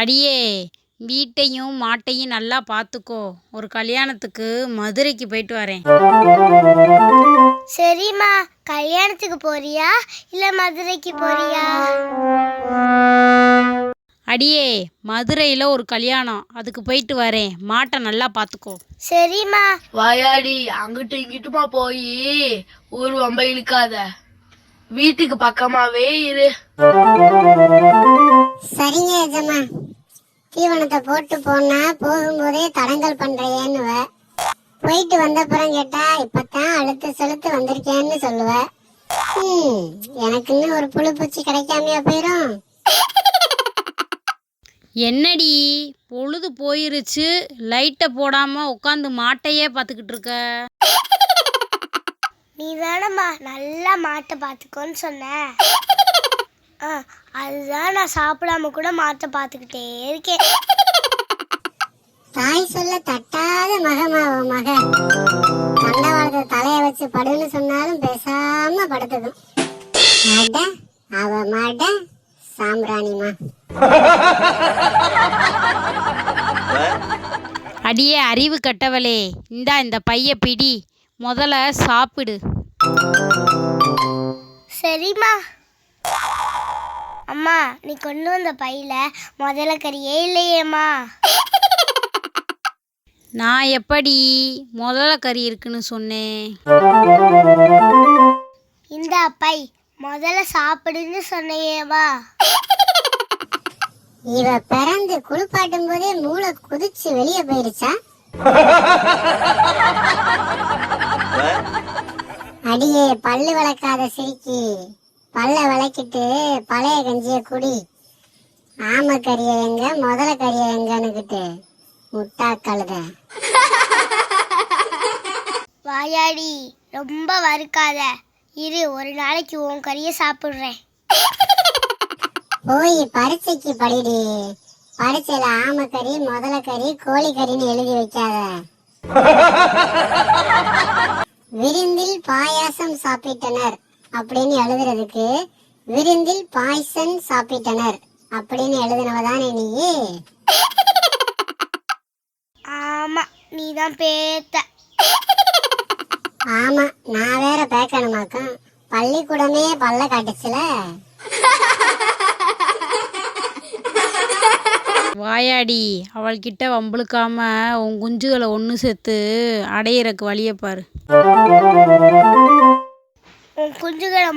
அடியே, வீட்டையும் மாட்டையும் நல்லா பார்த்துக்கோ. ஒரு கல்யாணத்துக்கு மதுரைக்கு போயிட்டு வரேன். சரிம்மா, கல்யாணத்துக்கு போறியா இல்ல மதுரைக்கு போறியா? அடியே, மதுரையில் ஒரு கல்யாணம், அதுக்கு போயிட்டு வரேன். மாட்டை நல்லா பார்த்துக்கோ. சரிம்மா. வாயாடி, அங்கிட்டு இங்கிட்டுமா போய் ஊர் வம்ப இழுக்காத, வீட்டுக்கு பக்கமாவே இரு. சரிங்க எஜமா. தீவனத்தை போட்டு போனா போகும்போதே தடங்கல் பண்றியேன்னுவ, போயிட்டு வந்தப்புறம் கேட்டா இப்பதான் அழுத்து செலுத்து வந்திருக்கேன்னு சொல்லுவ. எனக்குன்னு ஒரு புழு பூச்சி கிடைக்காமையா போயிரும்? என்னடி, பொழுது போயிருச்சு, லைட்டை போடாம உட்காந்து மாட்டையே பார்த்துக்கிட்டு இருக்க? நீ தானம்மா நல்லா மாட்டை பார்த்துக்கோன்னு சொன்ன. அதுதான் நான் சாப்பிடாம கூட மாட்டை பார்த்துக்கிட்டே இருக்கேன். தாய் சொல்ல தட்டாத மகமாவ மக. தண்டவாளத்தை தலைய வச்சு படுன்னு சொன்னாலும் பேசாம படுத்துக்கும். அட அவ மாட சாம்பிராணிமா. அடியே அறிவு கட்டவளே, இந்தா இந்த பைய பிடி, முதல்ல சாப்பிடு. சரிம்மா. அம்மா, நீ கொண்டு வந்த பையில முதல்ல கறியே இல்லையேம்மா. நான் எப்படி முதல்ல கறி இருக்குன்னு சொன்னேன்? இந்த பை முதல்ல சாப்பிடுன்னு சொன்னையேம்மா. இவ பிறந்து குளிப்பாட்டும் போதே மூளை குதிச்சு வெளியே போயிருச்சா? அடியே பல்லு விளக்காத சிரிக்கி, பல்ல விளக்கிட்டு பழைய கஞ்சிய குடி. ஆம கறிய எங்க முதல கறிய எங்கன்னுக்கிட்டு முட்டா கழுத. வாயாடி, ரொம்ப வறுக்காத. இரு, ஒரு நாளைக்கு உன் கறியை சாப்பிடுறேன். போய் பரீட்சைக்கு படிடி. பரீட்சையில ஆமக்கறி முதல கறி கோழிக்கறின்னு எழுதி வைக்காத. விருந்தில் பாயாசம் சாப்பிட்டனர் அப்படின்னு எழுதுறதுக்கு விருந்தில் பாய்சன் சாப்பிட்டனர் அப்படின்னு எழுதினவதானே நீ? ஆமா, நீ தான் பேத்த. ஆமா, நான் வேற பேக்கணுமாக்கும். பள்ளிக்கூடமே பல்ல காட்டுச்சுல. வாயாடி, அவள்கிட்ட வம்பளுக்காம உன் குஞ்சுகளை ஒன்று சேர்த்து அடையிறக்கு வழியை பாரு. உன் குஞ்சுகளை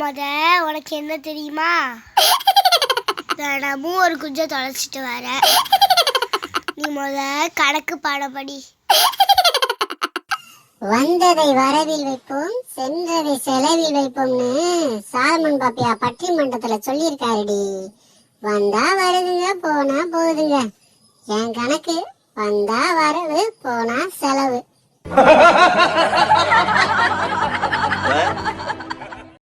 உனக்கு என்ன தெரியுமா? தினமும் ஒரு குஞ்சை தொலைச்சிட்டு வர. நீ கணக்கு பாடப்படி. வந்ததை வரவில் வைப்போம், சென்றதை செலவில் வைப்போம்னு சாலமன் பாப்பியா பட்டிமன்றத்துல சொல்லியிருக்காருடி. வந்தா வருதுங்க, போனா போகுதுங்க. என் கணக்கு வந்தா வரவு, போனா செலவு.